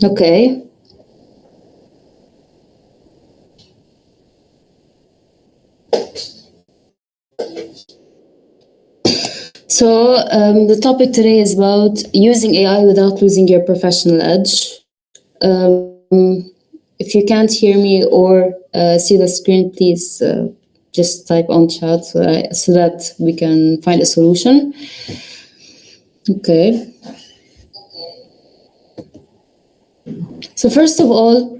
Okay. So the topic today is about using AI without losing your professional edge. If you can't hear me or see the screen, please just type on chat so that we can find a solution. Okay. So first of all,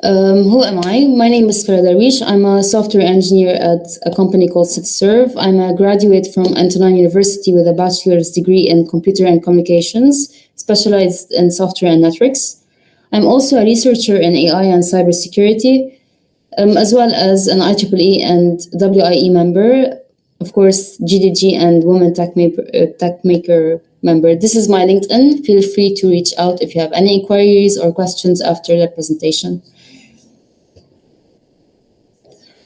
who am I? My name is Farah Darwish. I'm a software engineer at a company called SitServe. I'm a graduate from Antonine University with a bachelor's degree in computer and communications, specialized in software and networks. I'm also a researcher in AI and cybersecurity, as well as an IEEE and WIE member, of course, GDG and Women Tech Maker member. This is my LinkedIn. Feel free to reach out if you have any inquiries or questions after the presentation.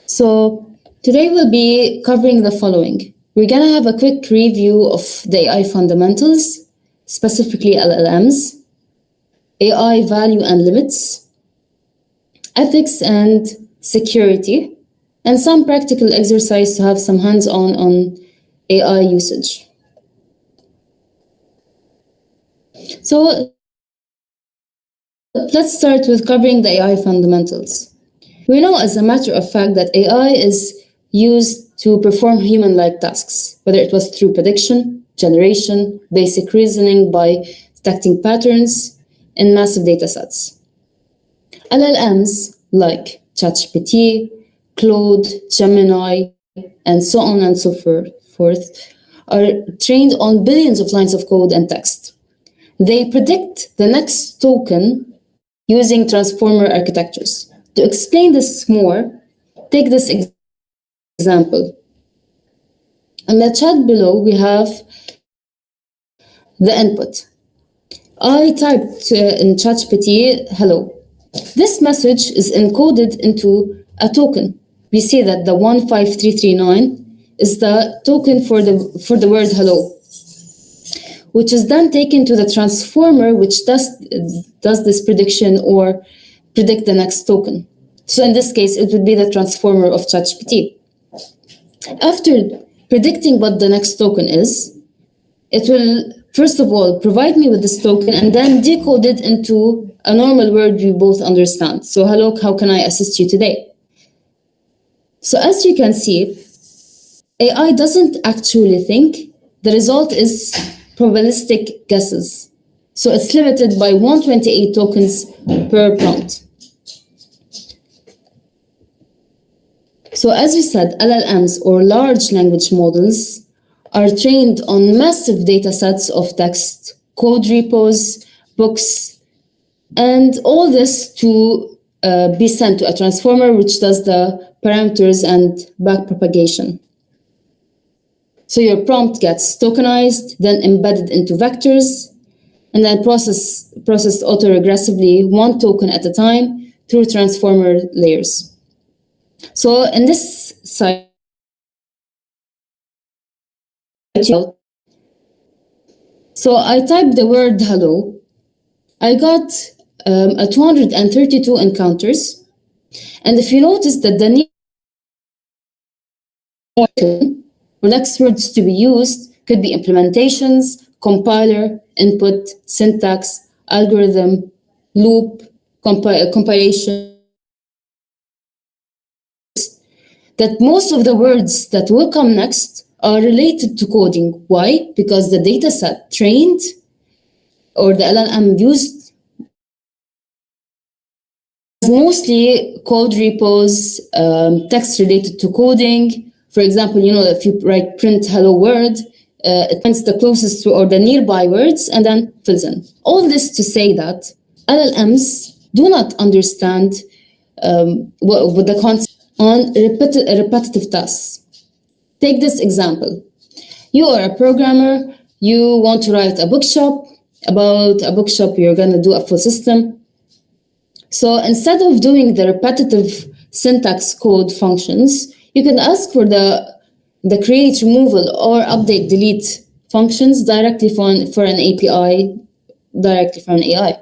So today we'll be covering the following. We're going to have a quick review of the AI fundamentals, specifically LLMs, AI value and limits, ethics and security, and some practical exercise to have some hands-on on AI usage. So let's start with covering the AI fundamentals. We know as a matter of fact that AI is used to perform human-like tasks, whether it was through prediction, generation, basic reasoning by detecting patterns in massive data sets. LLMs like ChatGPT, Claude, Gemini, and so on and so forth are trained on billions of lines of code and text. They predict the next token using transformer architectures. To explain this more, take this example. In the chat below, we have the input. I typed in ChatGPT, hello. This message is encoded into a token. We see that the 15339 is the token for the word hello, which is then taken to the transformer, which does this prediction or predict the next token. So in this case, it would be the transformer of ChatGPT. After predicting what the next token is, it will, first of all, provide me with this token and then decode it into a normal word we both understand. So hello, how can I assist you today? So as you can see, AI doesn't actually think. The result is probabilistic guesses. So it's limited by 128 tokens per prompt. So as we said, LLMs or large language models are trained on massive data sets of text, code repos, books, and all this to be sent to a transformer which does the parameters and backpropagation. So your prompt gets tokenized, then embedded into vectors, and then processed autoregressively one token at a time through transformer layers. So in this site, so I typed the word hello. I got a 232 encounters. And if you notice that the next words to be used could be implementations, compiler, input, syntax, algorithm, loop, compilation. That most of the words that will come next are related to coding. Why? Because the data set trained or the LLM used mostly code repos, text related to coding. For example, if you write print hello world, it finds the closest to or the nearby words and then fills in. All this to say that LLMs do not understand what the concept on repetitive tasks. Take this example. You are a programmer, you want to write a bookshop. About a bookshop, you're going to do a full system. So instead of doing the repetitive syntax code functions, you can ask for the create, removal, or update, delete functions directly for an API, directly from an AI.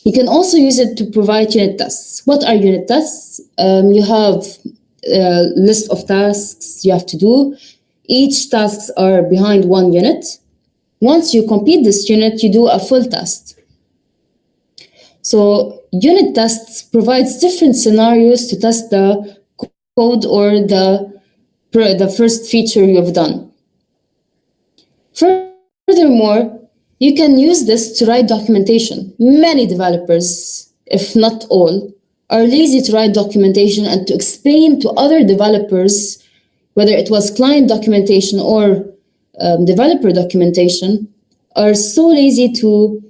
You can also use it to provide unit tests. What are unit tests? You have a list of tasks you have to do. Each tasks are behind one unit. Once you complete this unit, you do a full test. So unit tests provides different scenarios to test the code or the first feature you have done. Furthermore, you can use this to write documentation. Many developers, if not all, are lazy to write documentation and to explain to other developers, whether it was client documentation or developer documentation, are so lazy to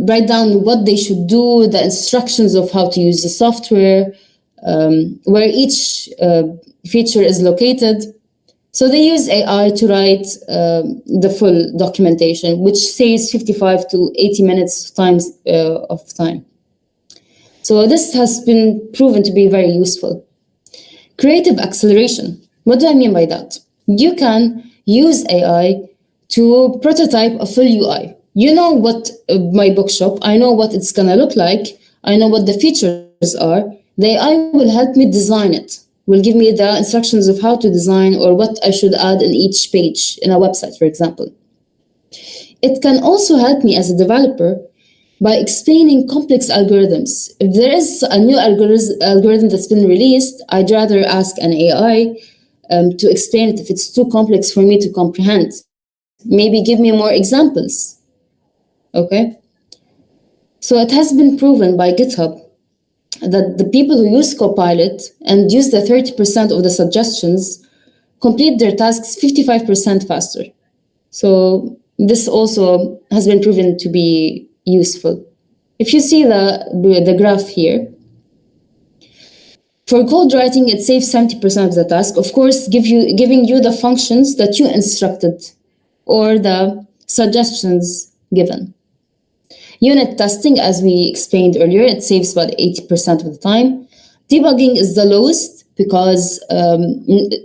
write down what they should do, the instructions of how to use the software, where each feature is located. So they use AI to write the full documentation, which saves 55 to 80 minutes of time. So this has been proven to be very useful. Creative acceleration. What do I mean by that? You can use AI to prototype a full UI. You know what my bookshop, I know what it's gonna look like, I know what the features are. The AI will help me design it, will give me the instructions of how to design or what I should add in each page in a website, for example. It can also help me as a developer by explaining complex algorithms. If there is a new algorithm that's been released, I'd rather ask an AI to explain it if it's too complex for me to comprehend. Maybe give me more examples. Okay? So it has been proven by GitHub that the people who use Copilot and use the 30% of the suggestions complete their tasks 55% faster. So this also has been proven to be useful. If you see the graph here, for code writing, it saves 70% of the task. Of course, giving you the functions that you instructed or the suggestions given. Unit testing, as we explained earlier, it saves about 80% of the time. Debugging is the lowest because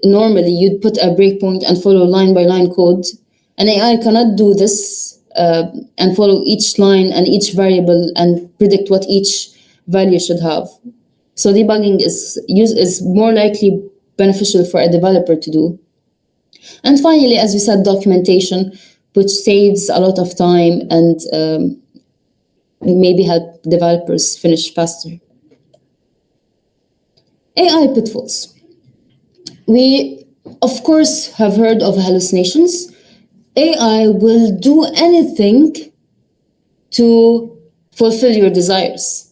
normally you'd put a breakpoint and follow line-by-line code. An AI cannot do this and follow each line and each variable and predict what each value should have. So debugging is more likely beneficial for a developer to do. And finally, as we said, documentation, which saves a lot of time and maybe help developers finish faster. AI pitfalls. We, of course, have heard of hallucinations. AI will do anything to fulfill your desires,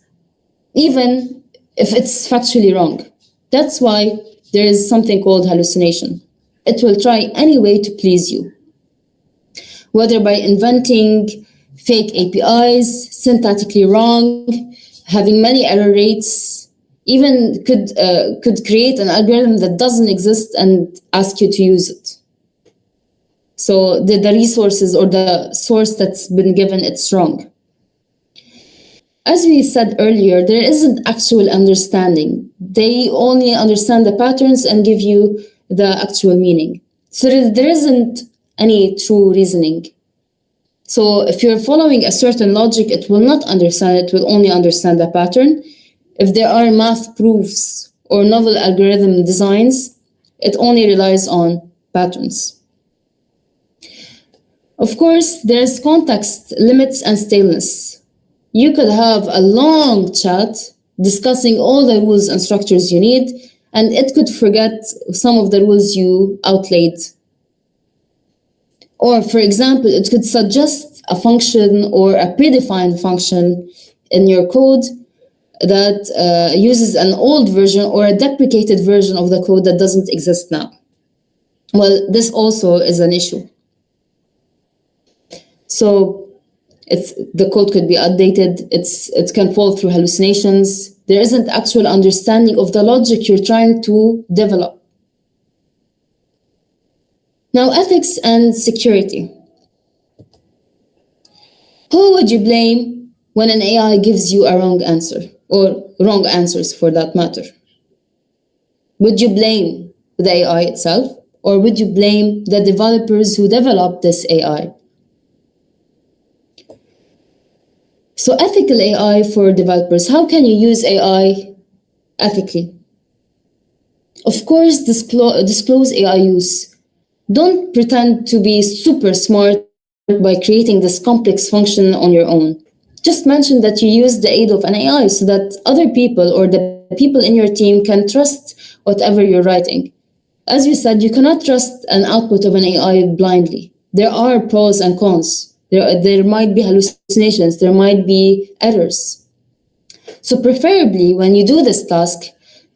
even if it's factually wrong. That's why there is something called hallucination. It will try any way to please you, whether by inventing fake APIs, syntactically wrong, having many error rates, even could create an algorithm that doesn't exist and ask you to use it. So the resources or the source that's been given, it's wrong. As we said earlier, there isn't actual understanding. They only understand the patterns and give you the actual meaning. So there isn't any true reasoning. So if you're following a certain logic, it will not understand it, will only understand the pattern. If there are math proofs or novel algorithm designs, it only relies on patterns. Of course, there's context limits and staleness. You could have a long chat discussing all the rules and structures you need, and it could forget some of the rules you outlaid. Or, for example, it could suggest a function or a predefined function in your code that uses an old version or a deprecated version of the code that doesn't exist now. Well, this also is an issue. So the code could be outdated, it can fall through hallucinations. There isn't actual understanding of the logic you're trying to develop. Now, ethics and security. Who would you blame when an AI gives you a wrong answer, or wrong answers for that matter? Would you blame the AI itself, or would you blame the developers who developed this AI? So ethical AI for developers. How can you use AI ethically? Of course, disclose AI use. Don't pretend to be super smart by creating this complex function on your own. Just mention that you use the aid of an AI so that other people or the people in your team can trust whatever you're writing. As you said, you cannot trust an output of an AI blindly. There are pros and cons. There might be hallucinations, there might be errors. So preferably when you do this task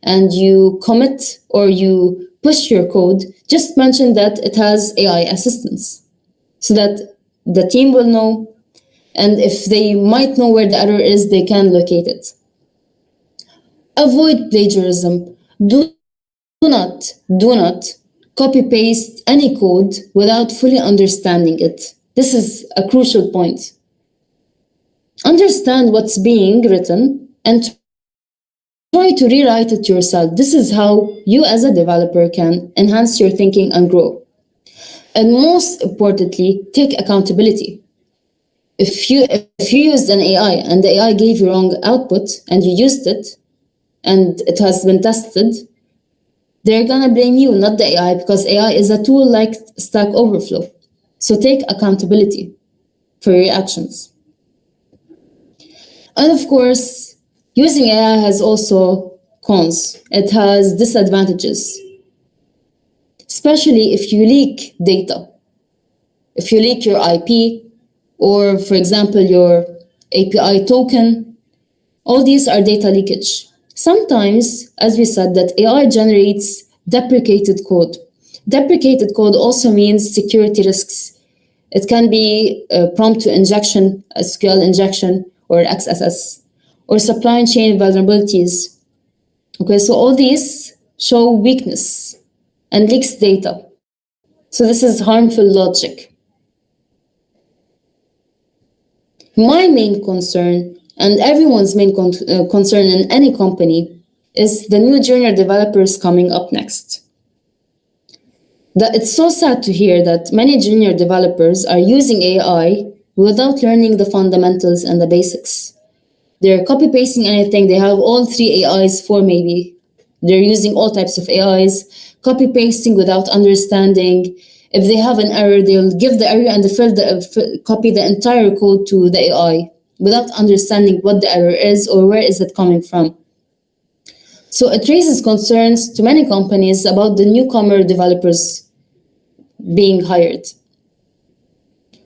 and you commit or you push your code, just mention that it has AI assistance so that the team will know, and if they might know where the error is, they can locate it. Avoid plagiarism. Do not copy paste any code without fully understanding it. This is a crucial point. Understand what's being written and try to rewrite it yourself. This is how you as a developer can enhance your thinking and grow. And most importantly, take accountability. If you used an AI and the AI gave you wrong output and you used it and it has been tested, they're gonna blame you, not the AI, because AI is a tool like Stack Overflow. So take accountability for your actions. And of course, using AI has also cons. It has disadvantages, especially if you leak data. If you leak your IP, or for example, your API token, all these are data leakage. Sometimes, as we said, that AI generates deprecated code. Deprecated code also means security risks. It can be prompt to injection, SQL injection, or XSS, or supply chain vulnerabilities. Okay, so all these show weakness and leaks data. So this is harmful logic. My main concern, and everyone's main concern in any company, is the new junior developers coming up next. It's so sad to hear that many junior developers are using AI without learning the fundamentals and the basics. They're copy pasting anything. They have all 3 AIs, 4 maybe. They're using all types of AIs, copy pasting without understanding. If they have an error, they'll give the error and copy the entire code to the AI without understanding what the error is or where is it coming from. So it raises concerns to many companies about the newcomer developers being hired.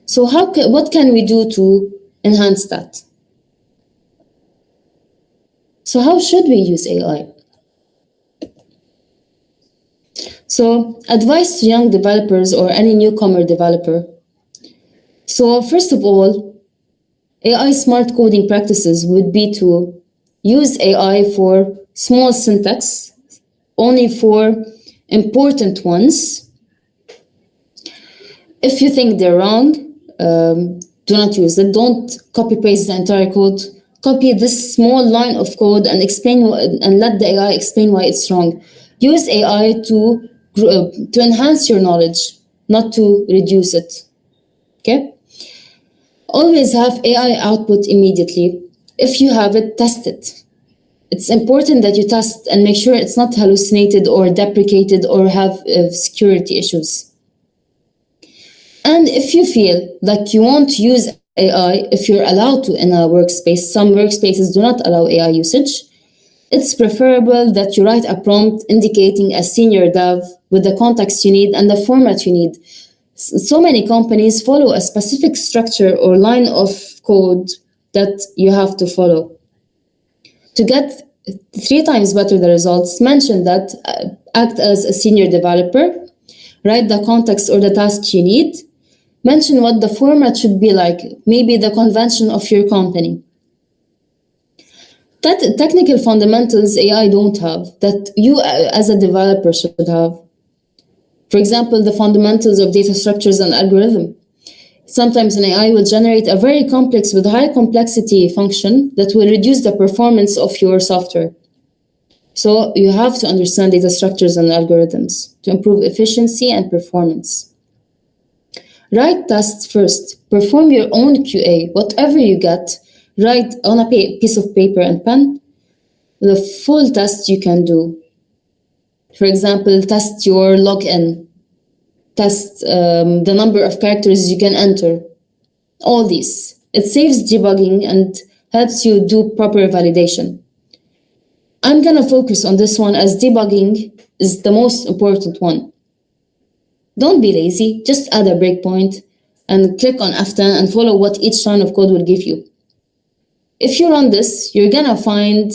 So what can we do to enhance that? So how should we use AI? So advice to young developers or any newcomer developer. So first of all, AI smart coding practices would be to use AI for small syntax, only for important ones. If you think they're wrong, do not use it. Don't copy paste the entire code. Copy this small line of code and let the AI explain why it's wrong. Use AI to enhance your knowledge, not to reduce it. Okay? Always have AI output immediately. If you have it, test it. It's important that you test and make sure it's not hallucinated or deprecated or have security issues. And if you feel like you want to use AI, if you're allowed to in a workspace, some workspaces do not allow AI usage, it's preferable that you write a prompt indicating a senior dev with the context you need and the format you need. So many companies follow a specific structure or line of code that you have to follow. To get 3 times better the results, mention that act as a senior developer, write the context or the task you need, mention what the format should be like, maybe the convention of your company. That technical fundamentals AI don't have, that you as a developer should have. For example, the fundamentals of data structures and algorithm. Sometimes an AI will generate a very complex with high complexity function that will reduce the performance of your software. So you have to understand data structures and algorithms to improve efficiency and performance. Write tests first. Perform your own QA. Whatever you get, write on a piece of paper and pen the full test you can do. For example, test your login, test the number of characters you can enter, all these. It saves debugging and helps you do proper validation. I'm gonna focus on this one as debugging is the most important one. Don't be lazy, just add a breakpoint and click on F10 and follow what each line of code will give you. If you run this, you're gonna find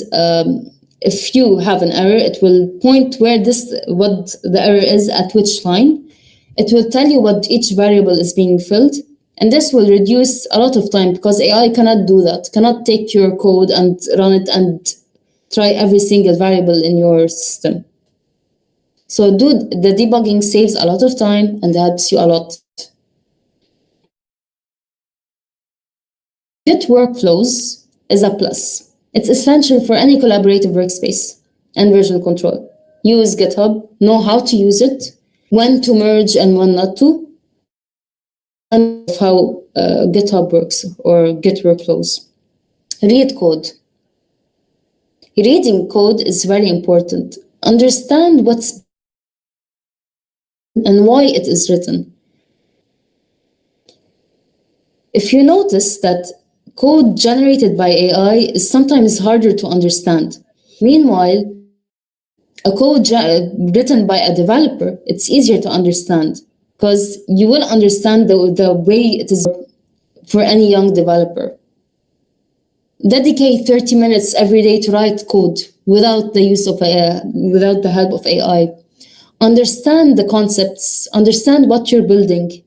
if you have an error, it will point what the error is at which line. It will tell you what each variable is being filled. And this will reduce a lot of time because AI cannot do that, cannot take your code and run it and try every single variable in your system. So the debugging saves a lot of time and helps you a lot. Git workflows is a plus. It's essential for any collaborative workspace and version control. Use GitHub, know how to use it, when to merge and when not to, and how GitHub works or Git workflows. Read code. Reading code is very important. Understand what's and why it is written. If you notice that code generated by AI is sometimes harder to understand. Meanwhile, a code written by a developer, it's easier to understand because you will understand the way it is for any young developer. Dedicate 30 minutes every day to write code without the use of without the help of AI. Understand the concepts, understand what you're building.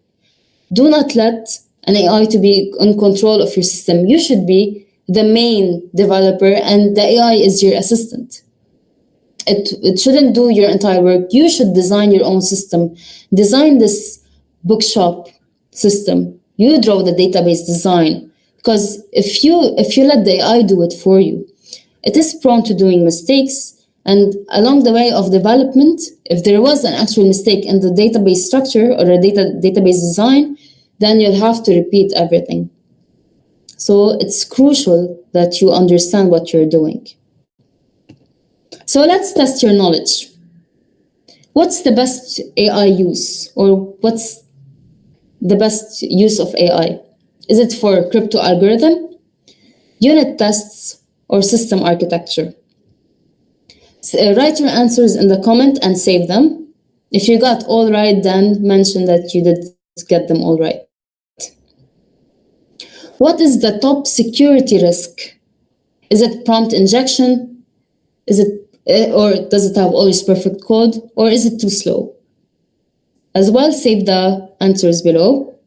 Do not let an AI to be in control of your system. You should be the main developer and the AI is your assistant. It shouldn't do your entire work. You should design your own system. Design this bookshop system. You draw the database design. Because if you let the AI do it for you, it is prone to doing mistakes. And along the way of development, if there was an actual mistake in the database structure or a database design, then you'll have to repeat everything. So it's crucial that you understand what you're doing. So let's test your knowledge. What's the best AI use, or what's the best use of AI? Is it for crypto algorithm, unit tests, or system architecture? Write your answers in the comment and save them. If you got all right, then mention that you did get them all right. What is the top security risk? Is it prompt injection? Is it or does it have always perfect code, or is it too slow? As well, save the answers below.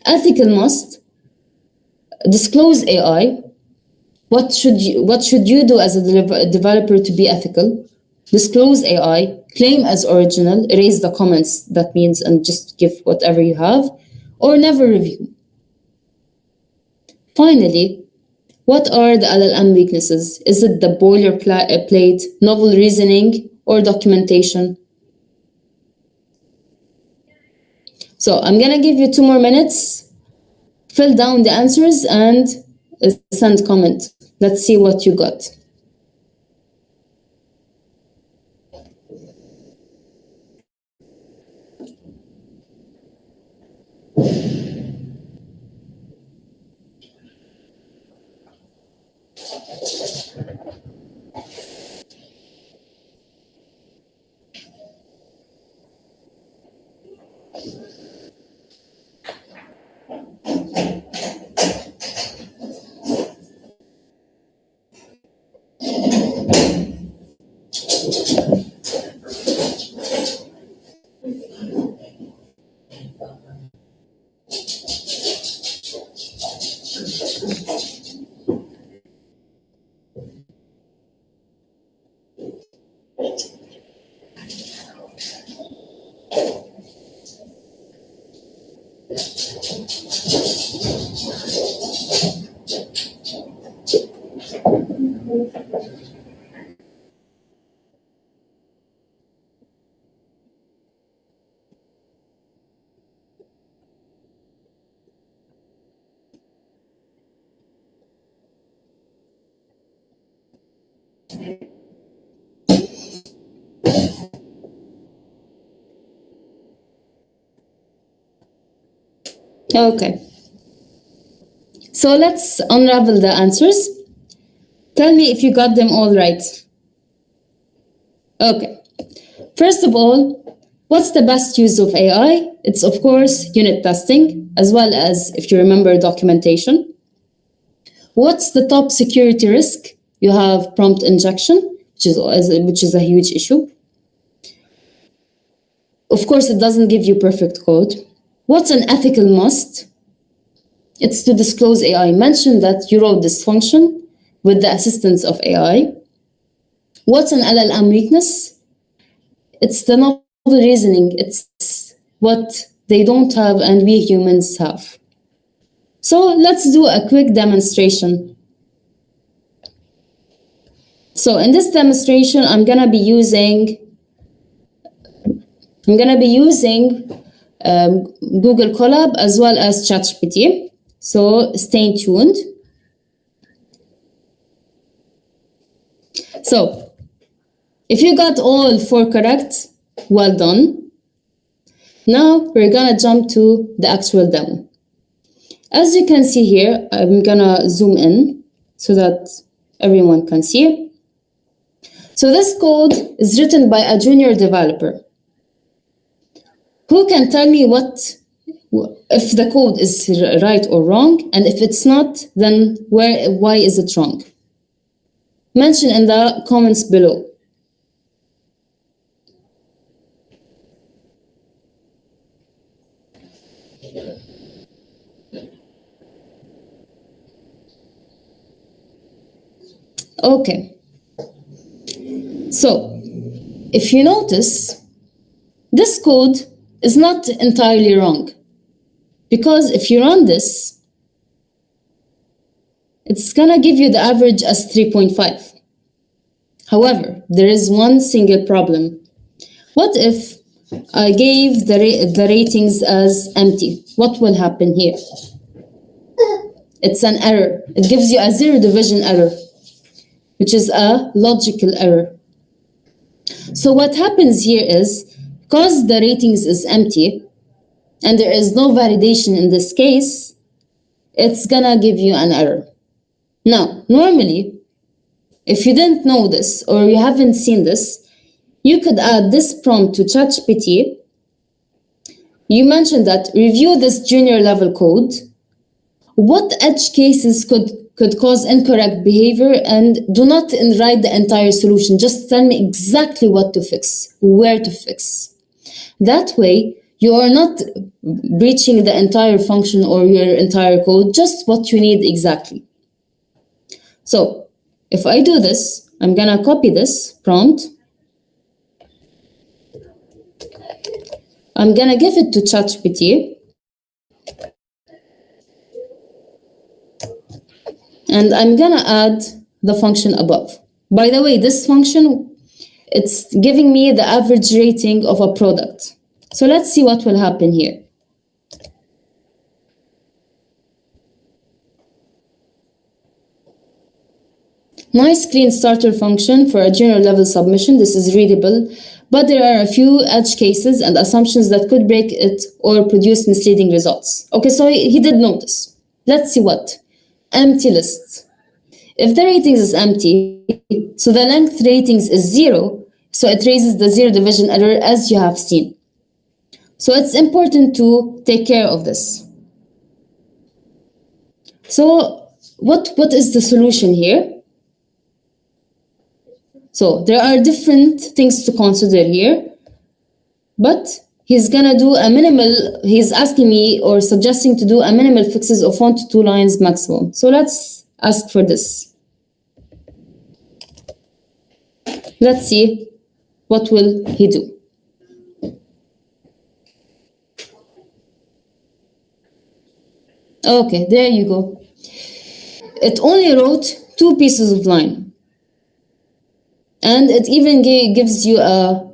Ethical must disclose AI. What should you do as a developer to be ethical? Disclose AI, claim as original, erase the comments, that means, and just give whatever you have, or never review. Finally, what are the LLM weaknesses? Is it the boilerplate, novel reasoning, or documentation? So I'm gonna give you 2 more minutes. Fill down the answers and send comment. Let's see what you got. Okay. So let's unravel the answers. Tell me if you got them all right. Okay. First of all, what's the best use of AI? It's, of course, unit testing, as well as, if you remember, documentation. What's the top security risk? You have prompt injection, which is a huge issue. Of course, it doesn't give you perfect code. What's an ethical must? It's to disclose AI. Mention that you wrote this function with the assistance of AI. What's an LLM weakness? It's the novel reasoning. It's what they don't have and we humans have. So let's do a quick demonstration. So in this demonstration, I'm gonna be using Google Colab as well as ChatGPT. So stay tuned. So if you got all 4 correct, well done. Now we're gonna jump to the actual demo. As you can see here, I'm gonna zoom in so that everyone can see. So this code is written by a junior developer. Who can tell me if the code is right or wrong, and if it's not, then why is it wrong? Mention in the comments below. Okay. So, if you notice, this code is not entirely wrong. Because if you run this, it's gonna give you the average as 3.5. However, there is one single problem. What if I gave the ratings as empty? What will happen here? It's an error. It gives you a zero division error, which is a logical error. So what happens here is, because the ratings is empty, and there is no validation in this case, it's gonna give you an error. Now, normally, if you didn't know this or you haven't seen this, you could add this prompt to ChatGPT. You mentioned that review this junior level code. What edge cases could cause incorrect behavior, and do not write the entire solution. Just tell me exactly what to fix, where to fix. That way, you are not breaching the entire function or your entire code, just what you need exactly. So if I do this, I'm gonna copy this prompt. I'm gonna give it to ChatGPT. And I'm gonna add the function above. By the way, this function, it's giving me the average rating of a product. So let's see what will happen here. Nice clean starter function for a junior level submission. This is readable, but there are a few edge cases and assumptions that could break it or produce misleading results. Okay, so he did notice. Let's see what. Empty list. If the ratings is empty, so the length ratings is 0, so it raises the zero division error as you have seen. So it's important to take care of this. So what is the solution here? So there are different things to consider here, but he's gonna do a minimal, he's asking me or suggesting to do a minimal fixes of 1 to 2 lines maximum. So let's ask for this. Let's see what will he do. Okay, there you go. It only wrote 2 pieces of line. And it even gives you a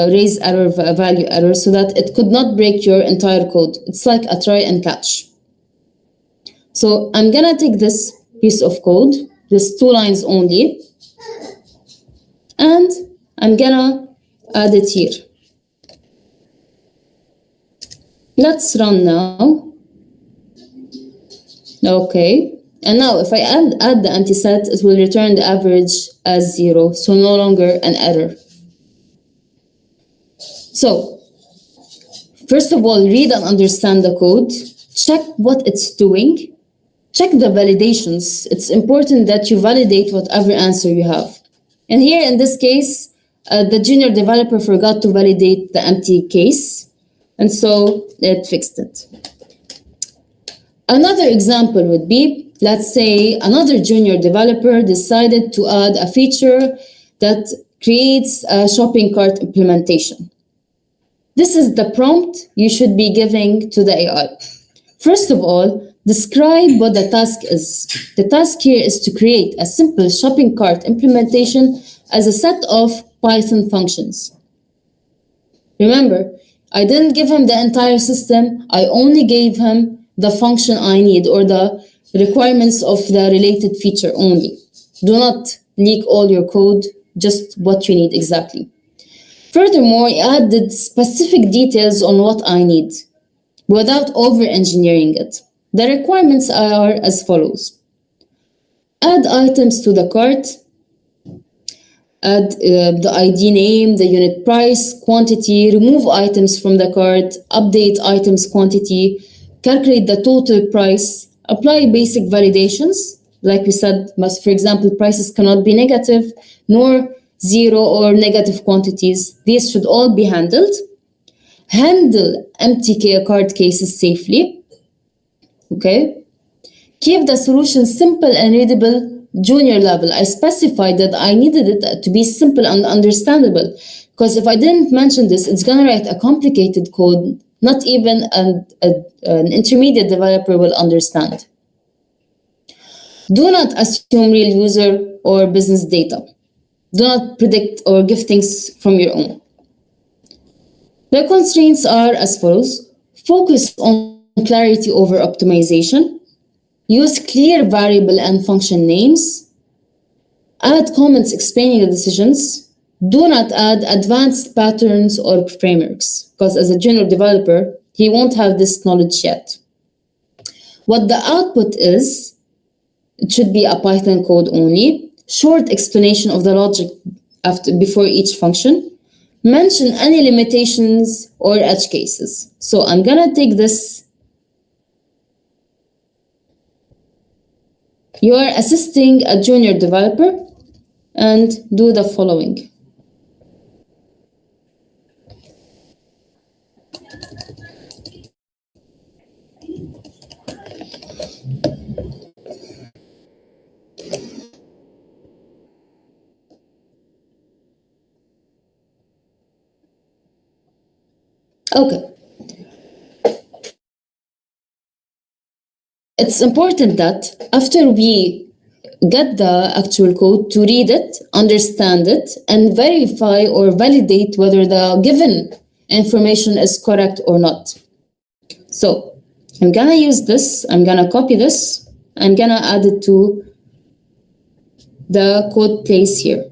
raise error, a value error, so that it could not break your entire code. It's like a try and catch. So I'm gonna take this piece of code, this 2 lines only, and I'm gonna add it here. Let's run now. Okay, and now if I add the empty set, it will return the average as 0, so no longer an error. So, first of all, read and understand the code, check what it's doing, check the validations. It's important that you validate whatever answer you have. And here in this case, the junior developer forgot to validate the empty case, and so it fixed it. Another example would be, let's say another junior developer decided to add a feature that creates a shopping cart implementation. This is the prompt you should be giving to the AI. First of all, describe what the task is. The task here is to create a simple shopping cart implementation as a set of Python functions. Remember, I didn't give him the entire system, I only gave him the function I need or the requirements of the related feature only. Do not leak all your code, just what you need exactly. Furthermore, I added specific details on what I need without over-engineering it. The requirements are as follows. Add items to the cart, add the ID name, the unit price, quantity, remove items from the cart, update items quantity, calculate the total price, apply basic validations. Like we said, for example, prices cannot be negative, nor 0 or negative quantities. These should all be handled. Handle empty cart cases safely. Okay. Keep the solution simple and readable, junior level. I specified that I needed it to be simple and understandable, because if I didn't mention this, it's gonna write a complicated code not even an intermediate developer will understand. Do not assume real user or business data. Do not predict or give things from your own. The constraints are as follows. Focus on clarity over optimization. Use clear variable and function names. Add comments explaining the decisions. Do not add advanced patterns or frameworks, because as a junior developer, he won't have this knowledge yet. What the output is, it should be a Python code only. Short explanation of the logic before each function. Mention any limitations or edge cases. So I'm gonna take this. You are assisting a junior developer and do the following. Okay. It's important that after we get the actual code, to read it, understand it, and verify or validate whether the given information is correct or not. So I'm gonna use this, I'm gonna copy this, I'm gonna add it to the code place here.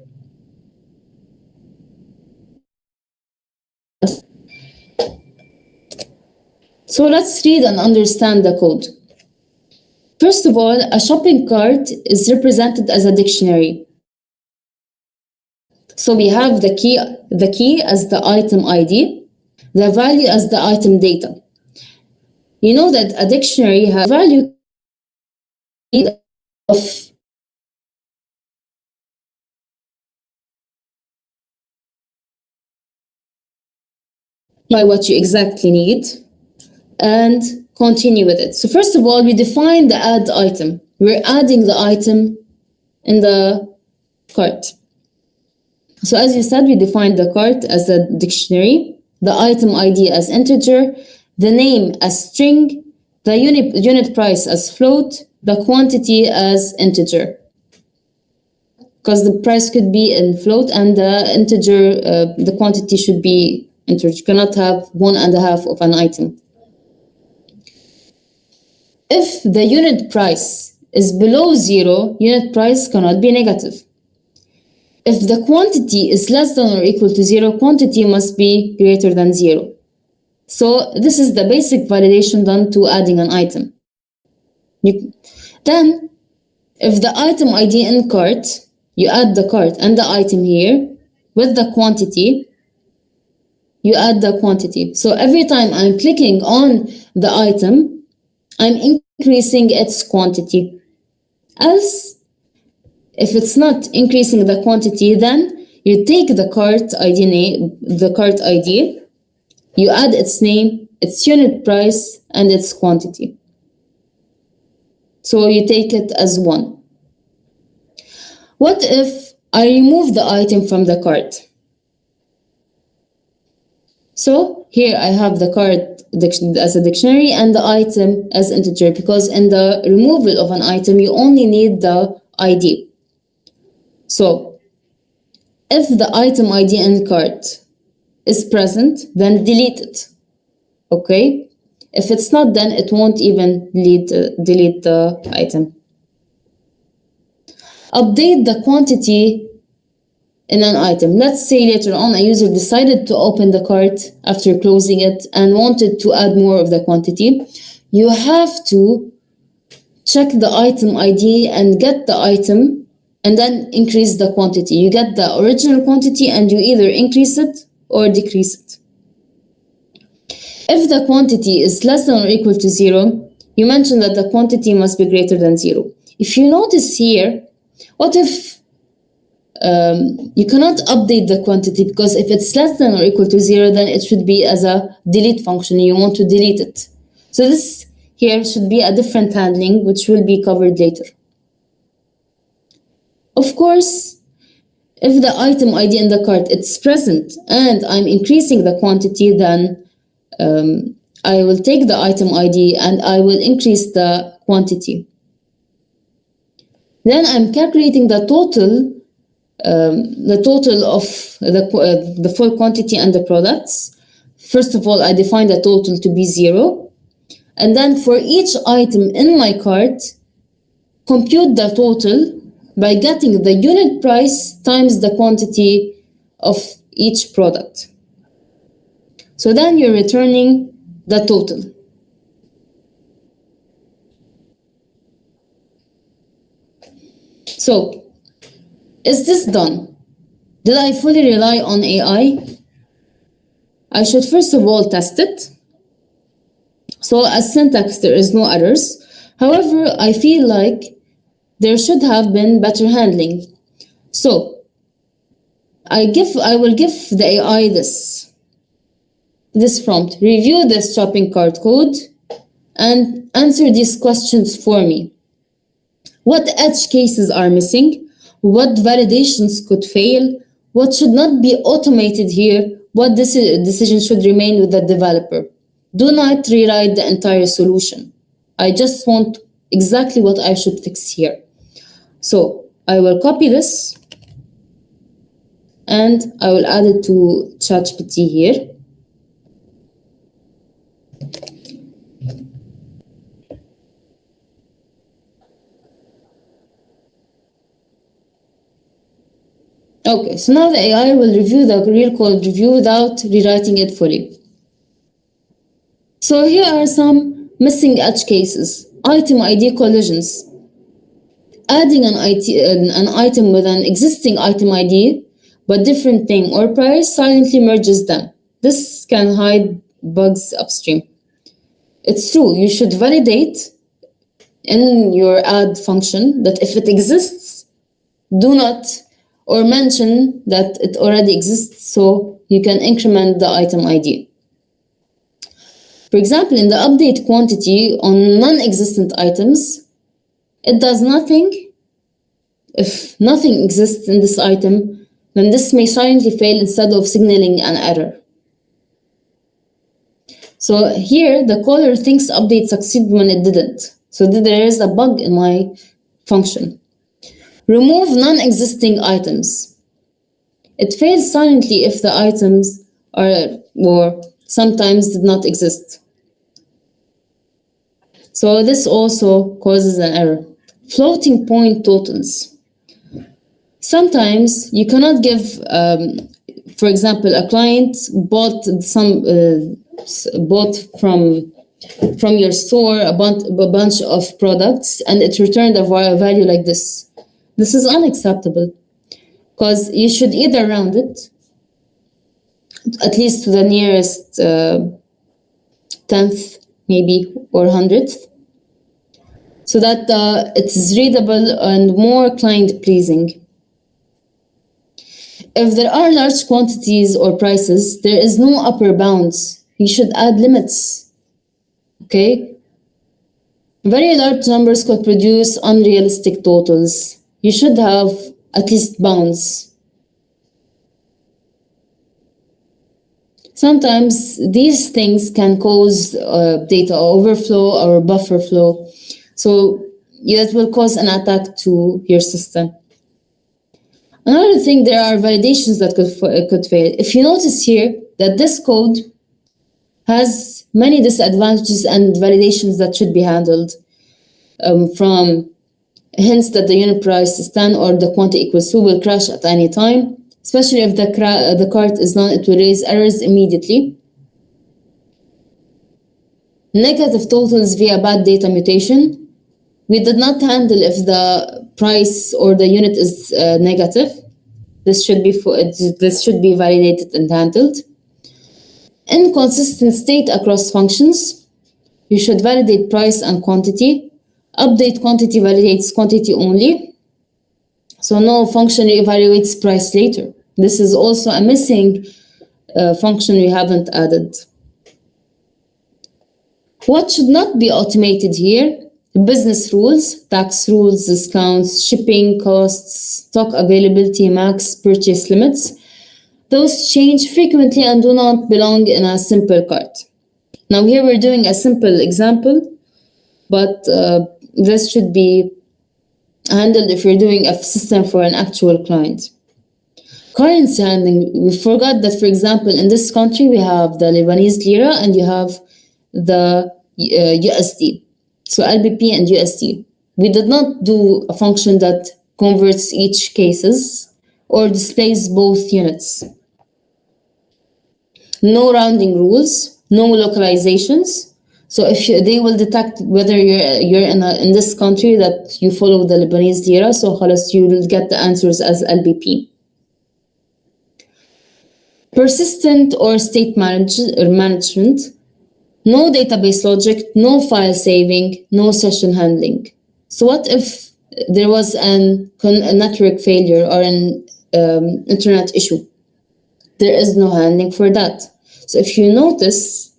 So let's read and understand the code. First of all, a shopping cart is represented as a dictionary. So we have the key as the item ID, the value as the item data. You know that a dictionary has value of by what you exactly need and continue with it. So first of all, we define the add item. We're adding the item in the cart. So as you said, we defined the cart as a dictionary, the item ID as integer, the name as string, the unit price as float, the quantity as integer. Because the price could be in float and the integer, the quantity should be integer. You cannot have 1.5 of an item. If the unit price is below 0, unit price cannot be negative. If the quantity is less than or equal to 0, quantity must be greater than 0. So this is the basic validation done to adding an item. Then, if the item ID in cart, you add the cart and the item here with the quantity, you add the quantity. So every time I'm clicking on the item, I'm increasing its quantity. Else, if it's not increasing the quantity, then you take the cart ID, you add its name, its unit price, and its quantity. So you take it as 1. What if I remove the item from the cart? So here I have the cart as a dictionary and the item as integer, because in the removal of an item, you only need the ID. So if the item ID in cart is present, then delete it. Okay? If it's not, then it won't even delete the item. Update the quantity in an item. Let's say later on a user decided to open the cart after closing it and wanted to add more of the quantity. You have to check the item ID and get the item and then increase the quantity. You get the original quantity and you either increase it or decrease it. If the quantity is less than or equal to 0, you mentioned that the quantity must be greater than 0. If you notice here, what if you cannot update the quantity, because if it's less than or equal to 0, then it should be as a delete function. You want to delete it. So this here should be a different handling, which will be covered later. Of course, if the item ID in the cart is present and I'm increasing the quantity, then I will take the item ID and I will increase the quantity. Then I'm calculating the total of the full quantity and the products. First of all, I define the total to be 0. And then for each item in my cart, compute the total by getting the unit price times the quantity of each product. So then you're returning the total. So, is this done? Did I fully rely on AI? I should first of all test it. So as syntax, there is no errors. However, I feel like there should have been better handling. So I will give the AI this prompt: review this shopping cart code and answer these questions for me. What edge cases are missing? What validations could fail? What should not be automated here? What decision should remain with the developer? Do not rewrite the entire solution. I just want exactly what I should fix here. So I will copy this and I will add it to ChatGPT here. Okay, so now the AI will review the real code review without rewriting it fully. So here are some missing edge cases. Item ID collisions. Adding an item with an existing item ID but different name or price silently merges them. This can hide bugs upstream. It's true, you should validate in your add function that if it exists, do not or mention that it already exists so you can increment the item ID. For example, in the update quantity on non-existent items, it does nothing. If nothing exists in this item, then this may silently fail instead of signaling an error. So here, the caller thinks update succeeded when it didn't. So there is a bug in my function. Remove non-existing items. It fails silently if the items are or sometimes did not exist. So this also causes an error. Floating point totals. Sometimes you cannot give, for example, a client bought from your store a bunch of products and it returned a value like this. This is unacceptable because you should either round it at least to the nearest tenth, maybe, or hundredth, so that it is readable and more client pleasing. If there are large quantities or prices, there is no upper bounds. You should add limits. Okay? Very large numbers could produce unrealistic totals. You should have at least bounds. Sometimes these things can cause data overflow or buffer flow. So it will cause an attack to your system. Another thing, there are validations that could fail. If you notice here that this code has many disadvantages and validations that should be handled, from hints that the unit price is 10 or the quantity equals 2 will crash at any time, especially if the cart is known, it will raise errors immediately. Negative totals via bad data mutation. We did not handle if the price or the unit is negative. This should be validated and handled. Inconsistent state across functions. You should validate price and quantity. Update quantity validates quantity only. So no function evaluates price later. This is also a missing function we haven't added. What should not be automated here? Business rules, tax rules, discounts, shipping costs, stock availability, max purchase limits. Those change frequently and do not belong in a simple cart. Now here we're doing a simple example, but this should be handled if you're doing a system for an actual client. Currency handling, we forgot that, for example, in this country we have the Lebanese lira and you have the USD. So LBP and USD. We did not do a function that converts each cases or displays both units. No rounding rules, no localizations. So if they will detect whether you're in this country that you follow the Lebanese lira, so خلاص you will get the answers as LBP. Persistent or state management. No database logic, no file saving, no session handling. So what if there was a network failure or an internet issue? There is no handling for that. So if you notice,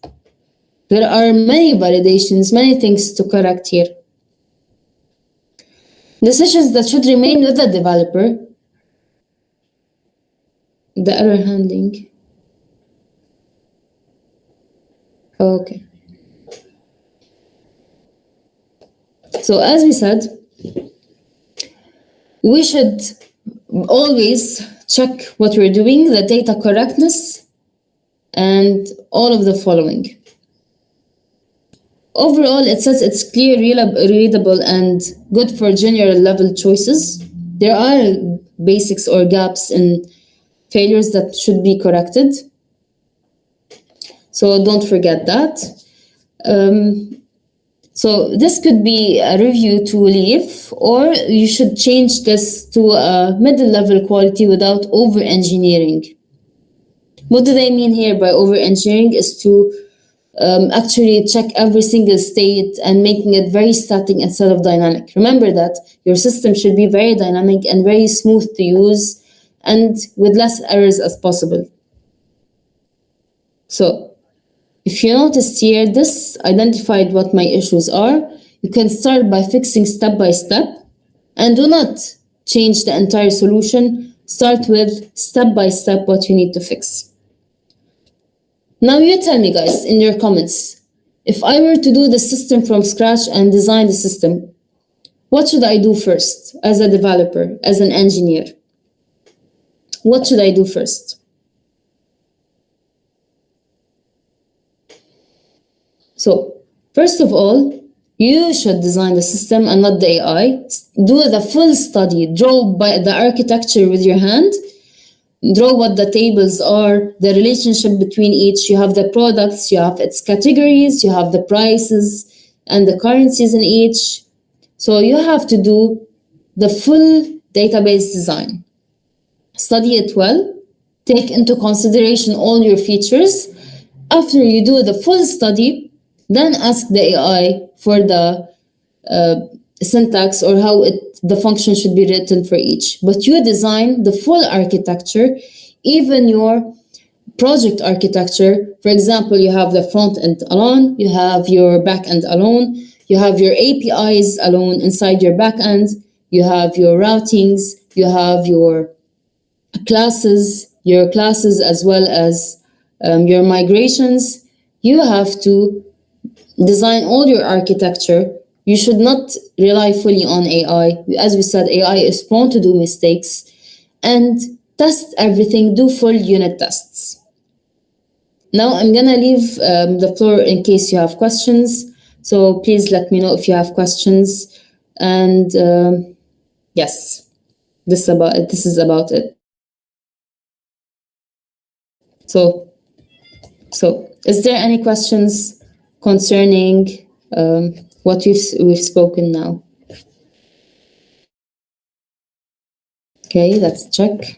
there are many validations, many things to correct here. Decisions that should remain with the developer. The error handling. Okay. So as we said, we should always check what we're doing, the data correctness, and all of the following. Overall, it says it's clear, readable, and good for general level choices. There are basics or gaps in failures that should be corrected. So don't forget that. So this could be a review to leave, or you should change this to a middle level quality without over engineering. What do they mean here by over engineering is to actually check every single state and making it very static instead of dynamic. Remember that your system should be very dynamic and very smooth to use and with less errors as possible. So if you noticed here, this identified what my issues are. You can start by fixing step by step and do not change the entire solution. Start with step by step what you need to fix. Now you tell me, guys, in your comments, if I were to do the system from scratch and design the system, what should I do first as a developer, as an engineer? What should I do first? So, first of all, You should design the system and not the AI. Do the full study, draw by the architecture with your hand, draw what the tables are, the relationship between each. You have the products, you have its categories, you have the prices and the currencies in each. So you have to do the full database design. Study it well, take into consideration all your features. After you do the full study, then ask the AI for the syntax or how the function should be written for each. But you design the full architecture, even your project architecture. For example, you have the front end alone, you have your back end alone, you have your APIs alone inside your back end, you have your routings, you have your classes as well as your migrations. You have to design all your architecture. You should not rely fully on AI. As we said, AI is prone to do mistakes. And test everything, do full unit tests. Now I'm gonna leave the floor in case you have questions. So please let me know if you have questions. And yes, this is about it. So is there any questions concerning what we've spoken now? Okay, let's check.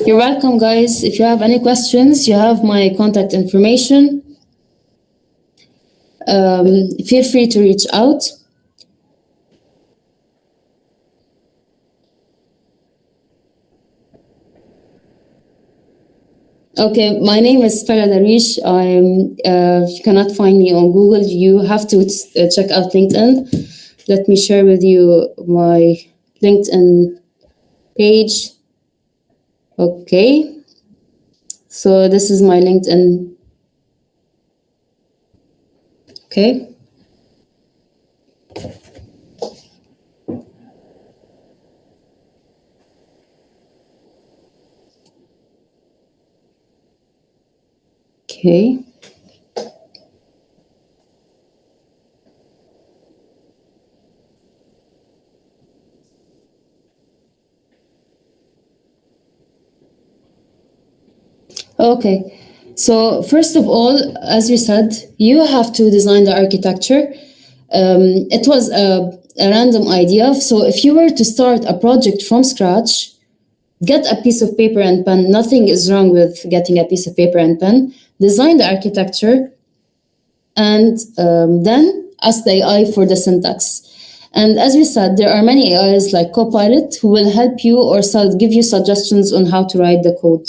You're welcome, guys. If you have any questions, you have my contact information. Feel free to reach out. Okay, my name is Farah Darish. You cannot find me on Google. You have to check out LinkedIn. Let me share with you my LinkedIn page. Okay, so this is my LinkedIn. Okay. Okay. Okay. So first of all, as you said, you have to design the architecture. It was a random idea. So if you were to start a project from scratch, get a piece of paper and pen. Nothing is wrong with getting a piece of paper and pen. Design the architecture, and then ask the AI for the syntax. And as we said, there are many AIs like Copilot who will help you or give you suggestions on how to write the code.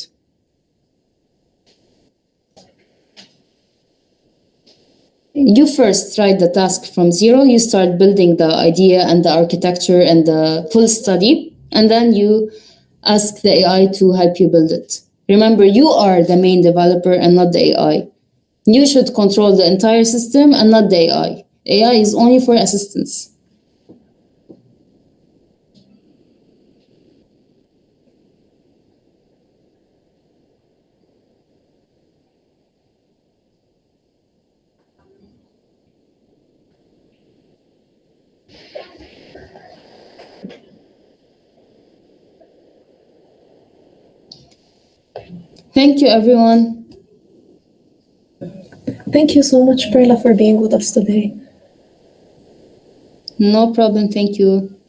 You first write the task from zero. You start building the idea and the architecture and the full study, and then you ask the AI to help you build it. Remember, you are the main developer and not the AI. You should control the entire system and not the AI. AI is only for assistance. Thank you, everyone. Thank you so much, Perla, for being with us today. No problem. Thank you.